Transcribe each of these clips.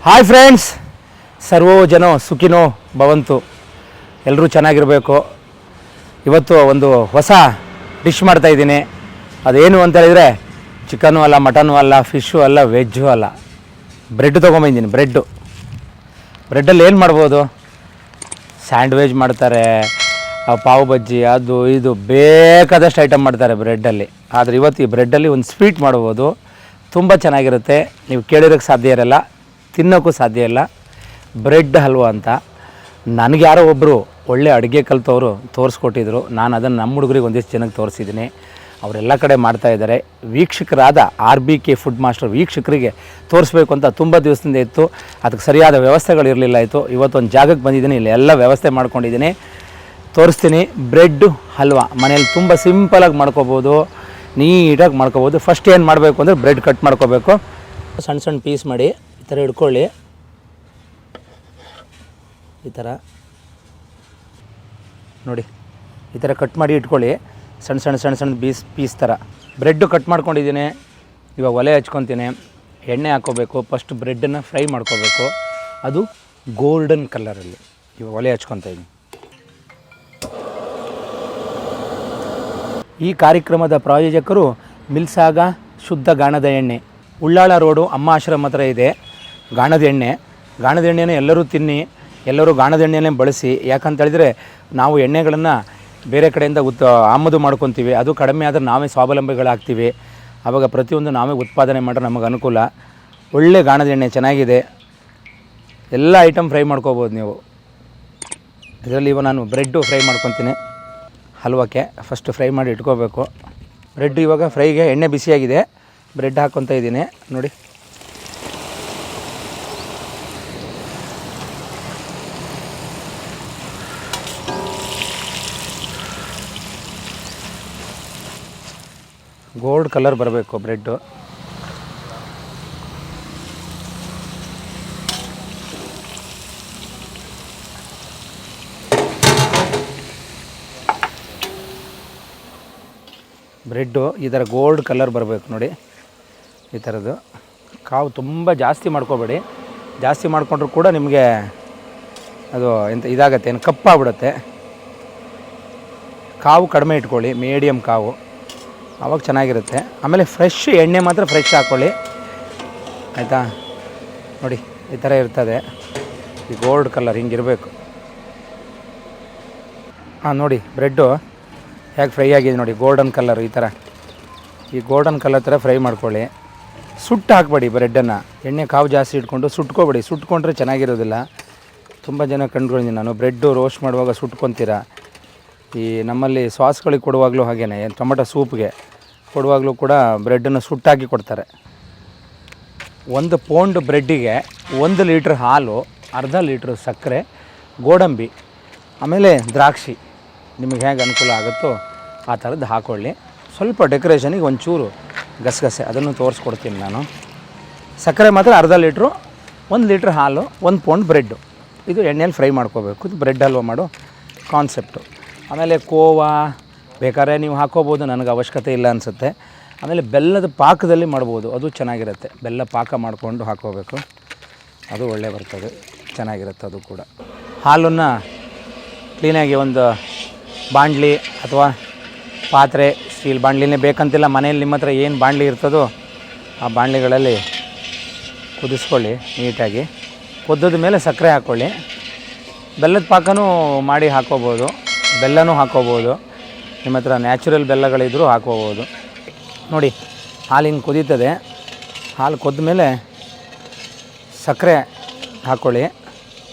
Hi friends, servo ಜನೋ ಸುಖಿನೋ ಭವಂತು. ಎಲ್ಲರೂ ಚೆನ್ನಾಗಿರಬೇಕು. ಇವತ್ತು ಒಂದು ಹೊಸ ಡಿಶ್ ಮಾಡ್ತಾಯಿದ್ದೀನಿ. ಅದೇನು ಅಂತ ಹೇಳಿದರೆ ಚಿಕನ್ನು ಅಲ್ಲ, ಮಟನು ಅಲ್ಲ, ಫಿಶ್ಶು ಅಲ್ಲ, ವೆಜ್ಜು ಅಲ್ಲ, ಬ್ರೆಡ್ ತೊಗೊಂಬಂದಿದ್ದೀನಿ. ಬ್ರೆಡ್ಡಲ್ಲಿ ಏನು ಮಾಡ್ಬೋದು? ಸ್ಯಾಂಡ್ವಿಚ್ ಮಾಡ್ತಾರೆ, ಪಾವ್ ಬಜ್ಜಿ, ಅದು ಇದು ಬೇಕಾದಷ್ಟು ಐಟಮ್ ಮಾಡ್ತಾರೆ ಬ್ರೆಡ್ಡಲ್ಲಿ. ಆದರೆ ಇವತ್ತು ಈ ಬ್ರೆಡ್ಡಲ್ಲಿ ಒಂದು ಸ್ವೀಟ್ ಮಾಡ್ಬೋದು, ತುಂಬ ಚೆನ್ನಾಗಿರುತ್ತೆ. ನೀವು ಕೇಳಿರೋಕ್ಕೆ ಸಾಧ್ಯ ಇರಲ್ಲ, ತಿನ್ನೋಕ್ಕೂ ಸಾಧ್ಯ ಇಲ್ಲ. ಬ್ರೆಡ್ ಹಲ್ವಾ ಅಂತ ನನಗೆ ಯಾರೋ ಒಬ್ಬರು ಒಳ್ಳೆ ಅಡುಗೆ ಕಲಿತವರು ತೋರಿಸ್ಕೊಟ್ಟಿದ್ರು. ನಾನು ಅದನ್ನು ನಮ್ಮ ಹುಡುಗರಿಗೆ ಒಂದಿಷ್ಟು ಜನಕ್ಕೆ ತೋರಿಸಿದ್ದೀನಿ. ಅವರೆಲ್ಲ ಕಡೆ ಮಾಡ್ತಾಯಿದ್ದಾರೆ. ವೀಕ್ಷಕರಾದ RBK ಫುಡ್ ಮಾಸ್ಟರ್ ವೀಕ್ಷಕರಿಗೆ ತೋರಿಸ್ಬೇಕು ಅಂತ ತುಂಬ ದಿವಸದಿಂದ ಇತ್ತು. ಅದಕ್ಕೆ ಸರಿಯಾದ ವ್ಯವಸ್ಥೆಗಳಿರಲಿಲ್ಲ. ಇತ್ತು ಇವತ್ತೊಂದು ಜಾಗಕ್ಕೆ ಬಂದಿದ್ದೀನಿ, ಇಲ್ಲಿ ಎಲ್ಲ ವ್ಯವಸ್ಥೆ ಮಾಡ್ಕೊಂಡಿದ್ದೀನಿ, ತೋರಿಸ್ತೀನಿ. ಬ್ರೆಡ್ ಹಲ್ವಾ ಮನೇಲಿ ತುಂಬ ಸಿಂಪಲಾಗಿ ಮಾಡ್ಕೋಬೋದು, ನೀಟಾಗಿ ಮಾಡ್ಕೋಬೋದು. ಫಸ್ಟ್ ಏನು ಮಾಡಬೇಕು ಅಂದರೆ ಬ್ರೆಡ್ ಕಟ್ ಮಾಡ್ಕೋಬೇಕು. ಸಣ್ಣ ಸಣ್ಣ ಪೀಸ್ ಮಾಡಿ ಈ ಥರ ಇಟ್ಕೊಳ್ಳಿ. ಈ ಥರ ನೋಡಿ, ಈ ಥರ ಕಟ್ ಮಾಡಿ ಇಟ್ಕೊಳ್ಳಿ. ಸಣ್ಣ ಸಣ್ಣ ಸಣ್ಣ ಸಣ್ಣ ಪೀಸ್ ಥರ ಬ್ರೆಡ್ಡು ಕಟ್ ಮಾಡ್ಕೊಂಡಿದ್ದೀನಿ. ಇವಾಗ ಒಲೆ ಹಚ್ಕೊತೀನಿ, ಎಣ್ಣೆ ಹಾಕ್ಕೋಬೇಕು. ಫಸ್ಟ್ ಬ್ರೆಡ್ಡನ್ನು ಫ್ರೈ ಮಾಡ್ಕೋಬೇಕು, ಅದು ಗೋಲ್ಡನ್ ಕಲರಲ್ಲಿ. ಇವಾಗ ಒಲೆ ಹಚ್ಕೊತಾ ಇದ್ದೀನಿ. ಈ ಕಾರ್ಯಕ್ರಮದ ಪ್ರಾಯೋಜಕರು ಮಿಲ್ಸಾಗ ಶುದ್ಧ ಗಾಣದ ಎಣ್ಣೆ, ಉಳ್ಳಾಳ ರೋಡು ಅಮ್ಮ ಆಶ್ರಮ ಹತ್ರ ಇದೆ. ಗಾಣದ ಎಣ್ಣೆನ ಎಲ್ಲರೂ ತಿನ್ನಿ, ಎಲ್ಲರೂ ಗಾಣದ ಎಣ್ಣೆನೇ ಬಳಸಿ. ಯಾಕಂತ ಹೇಳಿದರೆ ನಾವು ಎಣ್ಣೆಗಳನ್ನು ಬೇರೆ ಕಡೆಯಿಂದ ಆಮದು ಮಾಡ್ಕೊತೀವಿ, ಅದು ಕಡಿಮೆ ಆದರೆ ನಾವೇ ಸ್ವಾವಲಂಬಿಗಳಾಗ್ತೀವಿ. ಆವಾಗ ಪ್ರತಿಯೊಂದು ನಾವೇ ಉತ್ಪಾದನೆ ಮಾಡಿದ್ರೆ ನಮಗೆ ಅನುಕೂಲ. ಒಳ್ಳೆ ಗಾಣದ ಎಣ್ಣೆ ಚೆನ್ನಾಗಿದೆ, ಎಲ್ಲ ಐಟಮ್ ಫ್ರೈ ಮಾಡ್ಕೋಬೋದು ನೀವು ಇದರಲ್ಲಿ. ಇವಾಗ ನಾನು ಬ್ರೆಡ್ಡು ಫ್ರೈ ಮಾಡ್ಕೊತೀನಿ ಹಲ್ವಕ್ಕೆ. ಫಸ್ಟ್ ಫ್ರೈ ಮಾಡಿ ಇಟ್ಕೋಬೇಕು ಬ್ರೆಡ್. ಇವಾಗ ಫ್ರೈಗೆ ಎಣ್ಣೆ ಬಿಸಿಯಾಗಿದೆ, ಬ್ರೆಡ್ ಹಾಕ್ಕೊತಾ ಇದ್ದೀನಿ ನೋಡಿ. ಗೋಲ್ಡ್ ಕಲರ್ ಬರಬೇಕು ಬ್ರೆಡ್ಡು. ಬ್ರೆಡ್ಡು ಈ ಥರ ಗೋಲ್ಡ್ ಕಲರ್ ಬರಬೇಕು ನೋಡಿ. ಈ ಥರದ್ದು ಕಾವು ತುಂಬ ಜಾಸ್ತಿ ಮಾಡ್ಕೋಬೇಡಿ. ಜಾಸ್ತಿ ಮಾಡಿಕೊಂಡ್ರೂ ಕೂಡ ನಿಮಗೆ ಅದು ಇದಾಗತ್ತೆ, ಏನು ಕಪ್ಪಾಗ್ಬಿಡುತ್ತೆ. ಕಾವು ಕಡಿಮೆ ಇಟ್ಕೊಳ್ಳಿ, ಮೀಡಿಯಮ್ ಕಾವು, ಆವಾಗ ಚೆನ್ನಾಗಿರುತ್ತೆ. ಆಮೇಲೆ ಫ್ರೆಶ್ ಎಣ್ಣೆ ಮಾತ್ರ ಫ್ರೆಶ್ ಹಾಕ್ಕೊಳ್ಳಿ, ಆಯಿತಾ? ನೋಡಿ ಈ ಥರ ಇರ್ತದೆ, ಈ ಗೋಲ್ಡ್ ಕಲರ್ ಹಿಂಗಿರಬೇಕು. ನೋಡಿ ಬ್ರೆಡ್ಡು ಹೇಗೆ ಫ್ರೈ ಆಗಿದೆ ನೋಡಿ, ಗೋಲ್ಡನ್ ಕಲರ್. ಈ ಗೋಲ್ಡನ್ ಕಲರ್ ಥರ ಫ್ರೈ ಮಾಡ್ಕೊಳ್ಳಿ. ಸುಟ್ಟು ಹಾಕಬೇಡಿ ಬ್ರೆಡ್ಡನ್ನು, ಎಣ್ಣೆ ಕಾವು ಜಾಸ್ತಿ ಇಟ್ಕೊಂಡು ಸುಟ್ಕೋಬೇಡಿ. ಸುಟ್ಕೊಂಡ್ರೆ ಚೆನ್ನಾಗಿರೋದಿಲ್ಲ. ತುಂಬ ಜನ ಕಂಡುಕೊಂಡಿದ್ದೀನಿ ನಾನು, ಬ್ರೆಡ್ಡು ರೋಸ್ಟ್ ಮಾಡುವಾಗ ಸುಟ್ಕೊತೀರ. ಈ ನಮ್ಮಲ್ಲಿ ಸಾಸ್ಗಳಿಗೆ ಕೊಡುವಾಗಲೂ ಹಾಗೇ, ಟೊಮೆಟೊ ಸೂಪ್ಗೆ ಕೊಡುವಾಗಲೂ ಕೂಡ ಬ್ರೆಡ್ಡನ್ನು ಸುಟ್ಟಾಕಿ ಕೊಡ್ತಾರೆ. 1 ಪೌಂಡ್ ಬ್ರೆಡ್ಡಿಗೆ 1 ಲೀಟ್ರ್ ಹಾಲು, ಅರ್ಧ ಲೀಟ್ರ್ ಸಕ್ಕರೆ, ಗೋಡಂಬಿ, ಆಮೇಲೆ ದ್ರಾಕ್ಷಿ, ನಿಮಗೆ ಹೇಗೆ ಅನುಕೂಲ ಆಗುತ್ತೋ ಆ ಥರದ್ದು ಹಾಕ್ಕೊಳ್ಳಿ. ಸ್ವಲ್ಪ ಡೆಕೋರೇಷನಿಗೆ ಒಂಚೂರು ಗಸಗಸೆ, ಅದನ್ನು ತೋರಿಸ್ಕೊಡ್ತೀನಿ ನಾನು. ಸಕ್ಕರೆ ಮಾತ್ರ ಅರ್ಧ ಲೀಟ್ರು, 1 ಲೀಟ್ರ್ ಹಾಲು, 1 ಪೌಂಡ್ ಬ್ರೆಡ್ಡು. ಇದು ಎಣ್ಣೆಯಲ್ಲಿ ಫ್ರೈ ಮಾಡ್ಕೋಬೇಕು. ಇದು ಬ್ರೆಡ್ ಹಲ್ವಾ ಮಾಡೋ ಕಾನ್ಸೆಪ್ಟು. ಆಮೇಲೆ ಕೋವಾ ಬೇಕಾದ್ರೆ ನೀವು ಹಾಕ್ಕೋಬೋದು, ನನಗೆ ಅವಶ್ಯಕತೆ ಇಲ್ಲ ಅನಿಸುತ್ತೆ. ಆಮೇಲೆ ಬೆಲ್ಲದ ಪಾಕದಲ್ಲಿ ಮಾಡ್ಬೋದು, ಅದು ಚೆನ್ನಾಗಿರುತ್ತೆ. ಬೆಲ್ಲ ಪಾಕ ಮಾಡಿಕೊಂಡು ಹಾಕ್ಕೋಬೇಕು, ಅದು ಒಳ್ಳೆ ಬರ್ತದೆ, ಚೆನ್ನಾಗಿರುತ್ತೆ ಅದು ಕೂಡ. ಹಾಲನ್ನು ಕ್ಲೀನಾಗಿ ಒಂದು ಬಾಣಲಿ ಅಥವಾ ಪಾತ್ರೆ, ಸ್ಟೀಲ್ ಬಾಣಲಿನೇ ಬೇಕಂತಿಲ್ಲ, ಮನೇಲಿ ನಿಮ್ಮ ಹತ್ರ ಏನು ಬಾಣಲಿ ಇರ್ತದೋ ಆ ಬಾಣಲಿಗಳಲ್ಲಿ ಕುದಿಸ್ಕೊಳ್ಳಿ ನೀಟಾಗಿ. ಕುದ್ದದ ಮೇಲೆ ಸಕ್ಕರೆ ಹಾಕ್ಕೊಳ್ಳಿ. ಬೆಲ್ಲದ ಪಾಕನೂ ಮಾಡಿ ಹಾಕ್ಕೋಬೋದು, ಬೆಲ್ಲನೂ ಹಾಕ್ಕೋಬೋದು. ನಿಮ್ಮ ಹತ್ರ ನ್ಯಾಚುರಲ್ ಬೆಲ್ಲಗಳಿದ್ದರೂ ಹಾಕ್ಕೋಬೋದು. ನೋಡಿ ಹಾಲು ಹಿಂಗೆ ಕುದೀತದೆ. ಹಾಲು ಕುದ್ದ ಮೇಲೆ ಸಕ್ಕರೆ ಹಾಕ್ಕೊಳ್ಳಿ.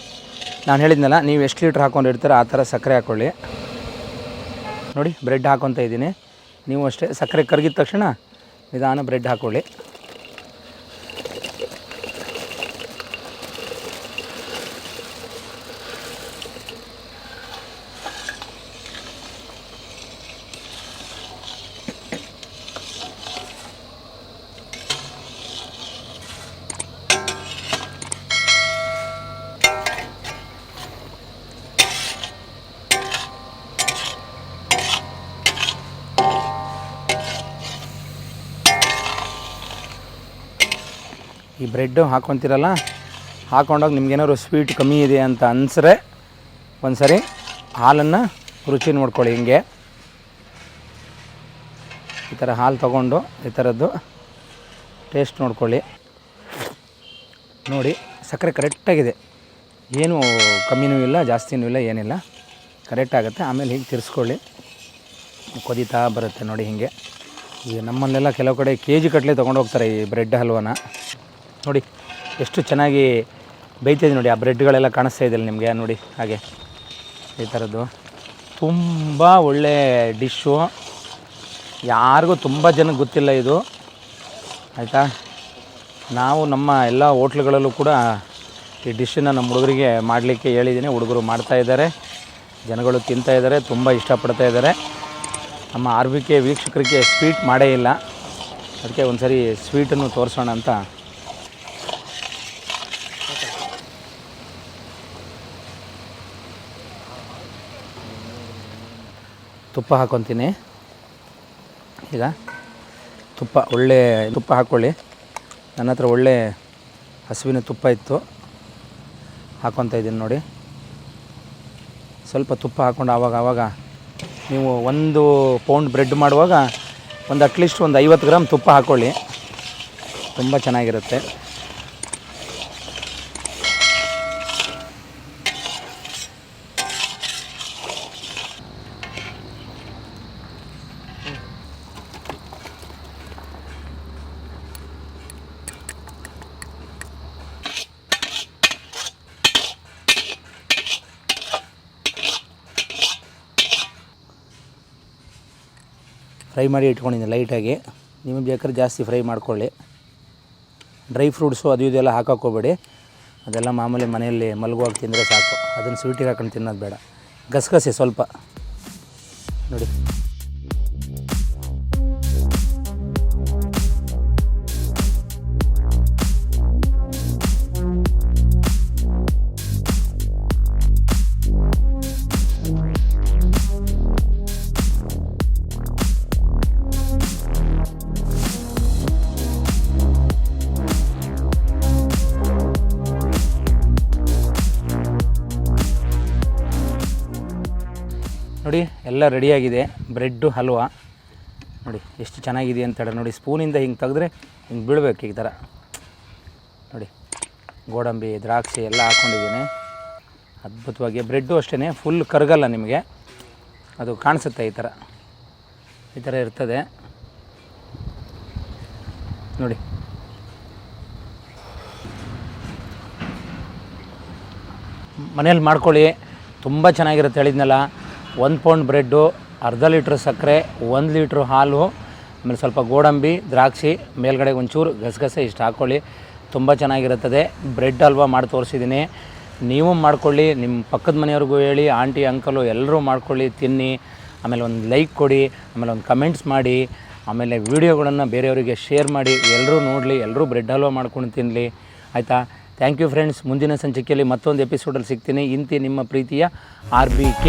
ನಾನು ಹೇಳಿದ್ನಲ್ಲ, ನೀವು ಎಷ್ಟು ಲೀಟ್ರ್ ಹಾಕ್ಕೊಂಡಿರ್ತೀರ ಆ ಥರ ಸಕ್ಕರೆ ಹಾಕ್ಕೊಳ್ಳಿ. ನೋಡಿ ಬ್ರೆಡ್ ಹಾಕ್ಕೊತ ಇದ್ದೀನಿ, ನೀವು ಅಷ್ಟೇ. ಸಕ್ಕರೆ ಕರಗಿದ ತಕ್ಷಣ ನಿಧಾನ ಬ್ರೆಡ್ ಹಾಕ್ಕೊಳ್ಳಿ. ಈ ಬ್ರೆಡ್ಡು ಹಾಕ್ಕೊತೀರಲ್ಲ, ಹಾಕೊಂಡಾಗ ನಿಮ್ಗೇನಾದ್ರು ಸ್ವೀಟ್ ಕಮ್ಮಿ ಇದೆ ಅಂತ ಅನಿಸ್ರೆ ಒಂದು ಸರಿ ಹಾಲನ್ನು ರುಚಿ ನೋಡ್ಕೊಳ್ಳಿ. ಹಿಂಗೆ ಈ ಥರ ಹಾಲು ತೊಗೊಂಡು ಈ ಥರದ್ದು ಟೇಸ್ಟ್ ನೋಡ್ಕೊಳ್ಳಿ. ನೋಡಿ ಸಕ್ಕರೆ ಕರೆಕ್ಟಾಗಿದೆ, ಏನೂ ಕಮ್ಮಿನೂ ಇಲ್ಲ ಜಾಸ್ತಿನೂ ಇಲ್ಲ, ಏನಿಲ್ಲ, ಕರೆಕ್ಟ್ ಆಗುತ್ತೆ. ಆಮೇಲೆ ಹೀಗೆ ತಿರ್ಸ್ಕೊಳ್ಳಿ, ಕೊದಿತಾ ಬರುತ್ತೆ ನೋಡಿ. ಹೀಗೆ ಈಗ ನಮ್ಮಲ್ಲೆಲ್ಲ ಕೆಲವು ಕಡೆ KG ಗಟ್ಟಲೆ ತೊಗೊಂಡು ಹೋಗ್ತಾರೆ ಈ ಬ್ರೆಡ್ ಹಲ್ವಾನ. ನೋಡಿ ಎಷ್ಟು ಚೆನ್ನಾಗಿ ಬೇಯ್ತಿದೆ ನೋಡಿ, ಆ ಬ್ರೆಡ್ಗಳೆಲ್ಲ ಕಾಣಿಸ್ತಾ ಇದೆಯಲ್ಲ ನಿಮಗೆ ನೋಡಿ. ಹಾಗೆ ಈ ಥರದ್ದು ತುಂಬ ಒಳ್ಳೆ ಡಿಶ್ಶು, ಯಾರಿಗೂ ತುಂಬ ಜನಕ್ಕೆ ಗೊತ್ತಿಲ್ಲ ಇದು, ಆಯಿತಾ. ನಾವು ನಮ್ಮ ಎಲ್ಲ ಹೋಟ್ಲುಗಳಲ್ಲೂ ಕೂಡ ಈ ಡಿಶ್ಶನ್ನು ನಮ್ಮ ಹುಡುಗರಿಗೆ ಮಾಡಲಿಕ್ಕೆ ಹೇಳಿದ್ದೀನಿ. ಹುಡುಗರು ಮಾಡ್ತಾಯಿದ್ದಾರೆ, ಜನಗಳು ತಿಂತಾಯಿದ್ದಾರೆ, ತುಂಬ ಇಷ್ಟಪಡ್ತಾ ಇದ್ದಾರೆ. ನಮ್ಮ RBK ವೀಕ್ಷಕರಿಗೆ ಸ್ವೀಟ್ ಮಾಡೇ ಇಲ್ಲ, ಅದಕ್ಕೆ ಒಂದು ಸರಿ ಸ್ವೀಟನ್ನು ತೋರಿಸೋಣ ಅಂತ. ತುಪ್ಪ ಹಾಕ್ಕೊತೀನಿ ಈಗ. ತುಪ್ಪ ಒಳ್ಳೆ ತುಪ್ಪ ಹಾಕ್ಕೊಳ್ಳಿ. ನನ್ನ ಹತ್ರ ಒಳ್ಳೆ ಹಸುವಿನ ತುಪ್ಪ ಇತ್ತು, ಹಾಕ್ಕೊತಾ ಇದ್ದೀನಿ ನೋಡಿ. ಸ್ವಲ್ಪ ತುಪ್ಪ ಹಾಕ್ಕೊಂಡು ಆವಾಗ ನೀವು 1 ಪೌಂಡ್ ಬ್ರೆಡ್ ಮಾಡುವಾಗ ಒಂದು ಅಟ್ಲೀಸ್ಟ್ ಒಂದು 50 ಗ್ರಾಮ್ ತುಪ್ಪ ಹಾಕ್ಕೊಳ್ಳಿ, ತುಂಬ ಚೆನ್ನಾಗಿರುತ್ತೆ. ಫ್ರೈ ಮಾಡಿ ಇಟ್ಕೊಂಡಿದ್ದೀನಿ ಲೈಟಾಗಿ. ನಿಮಗೆ ಬೇಕಾದ್ರೆ ಜಾಸ್ತಿ ಫ್ರೈ ಮಾಡ್ಕೊಳ್ಳಿ. ಡ್ರೈ ಫ್ರೂಟ್ಸು ಅದು ಇದೆಲ್ಲ ಹಾಕೋಬೇಡಿ, ಅದೆಲ್ಲ ಮಾಮೂಲಿ ಮನೆಯಲ್ಲಿ ಮಲಗುವಾಗ ತಿಂದರೆ ಸಾಕು. ಅದನ್ನು ಸ್ವೀಟಿಗೆ ಹಾಕೊಂಡು ತಿನ್ನೋದು ಬೇಡ. ಗಸಗಸೆ ಸ್ವಲ್ಪ ನೋಡಿ, ನೋಡಿ ಎಲ್ಲ ರೆಡಿಯಾಗಿದೆ ಬ್ರೆಡ್ಡು ಹಲ್ವಾ. ನೋಡಿ ಎಷ್ಟು ಚೆನ್ನಾಗಿದೆ ಅಂತೇಳಿ ನೋಡಿ. ಸ್ಪೂನಿಂದ ಹಿಂಗೆ ತೆಗೆದ್ರೆ ಹಿಂಗೆ ಬೀಳಬೇಕು ಈ ಥರ ನೋಡಿ. ಗೋಡಂಬಿ ದ್ರಾಕ್ಷಿ ಎಲ್ಲ ಹಾಕ್ಕೊಂಡಿದ್ದೀನಿ ಅದ್ಭುತವಾಗಿ. ಬ್ರೆಡ್ಡು ಅಷ್ಟೇ ಫುಲ್ ಕರಗಲ್ಲ, ನಿಮಗೆ ಅದು ಕಾಣಿಸುತ್ತೆ ಈ ಥರ ಇರ್ತದೆ ನೋಡಿ. ಮನೇಲಿ ಮಾಡ್ಕೊಳ್ಳಿ, ತುಂಬ ಚೆನ್ನಾಗಿರುತ್ತೆ. ಹೇಳಿದ್ನಲ್ಲ, 1 ಪೌಂಡ್ ಬ್ರೆಡ್ಡು, ಅರ್ಧ ಲೀಟ್ರ್ ಸಕ್ಕರೆ, 1 ಲೀಟ್ರ್ ಹಾಲು, ಆಮೇಲೆ ಸ್ವಲ್ಪ ಗೋಡಂಬಿ ದ್ರಾಕ್ಷಿ, ಮೇಲ್ಗಡೆ ಒಂಚೂರು ಗಸಗಸೆ ಇಷ್ಟು ಹಾಕ್ಕೊಳ್ಳಿ, ತುಂಬ ಚೆನ್ನಾಗಿರುತ್ತದೆ. ಬ್ರೆಡ್ ಹಲ್ವಾ ಮಾಡಿ ತೋರಿಸಿದ್ದೀನಿ, ನೀವು ಮಾಡ್ಕೊಳ್ಳಿ, ನಿಮ್ಮ ಪಕ್ಕದ ಮನೆಯವ್ರಿಗೂ ಹೇಳಿ, ಆಂಟಿ ಅಂಕಲು ಎಲ್ಲರೂ ಮಾಡ್ಕೊಳ್ಳಿ, ತಿನ್ನಿ. ಆಮೇಲೆ ಒಂದು ಲೈಕ್ ಕೊಡಿ, ಆಮೇಲೆ ಒಂದು ಕಮೆಂಟ್ಸ್ ಮಾಡಿ, ಆಮೇಲೆ ವೀಡಿಯೋಗಳನ್ನು ಬೇರೆಯವರಿಗೆ ಶೇರ್ ಮಾಡಿ, ಎಲ್ಲರೂ ನೋಡಲಿ, ಎಲ್ಲರೂ ಬ್ರೆಡ್ ಹಲ್ವಾ ಮಾಡ್ಕೊಂಡು ತಿನ್ನಲಿ, ಆಯಿತಾ. Thank you friends. ಮುಂದಿನ ಸಂಚಿಕೆಯಲ್ಲಿ ಮತ್ತೊಂದು ಎಪಿಸೋಡಲ್ಲಿ ಸಿಗ್ತೀನಿ. ಇಂತಿ ನಿಮ್ಮ ಪ್ರೀತಿಯ RBK.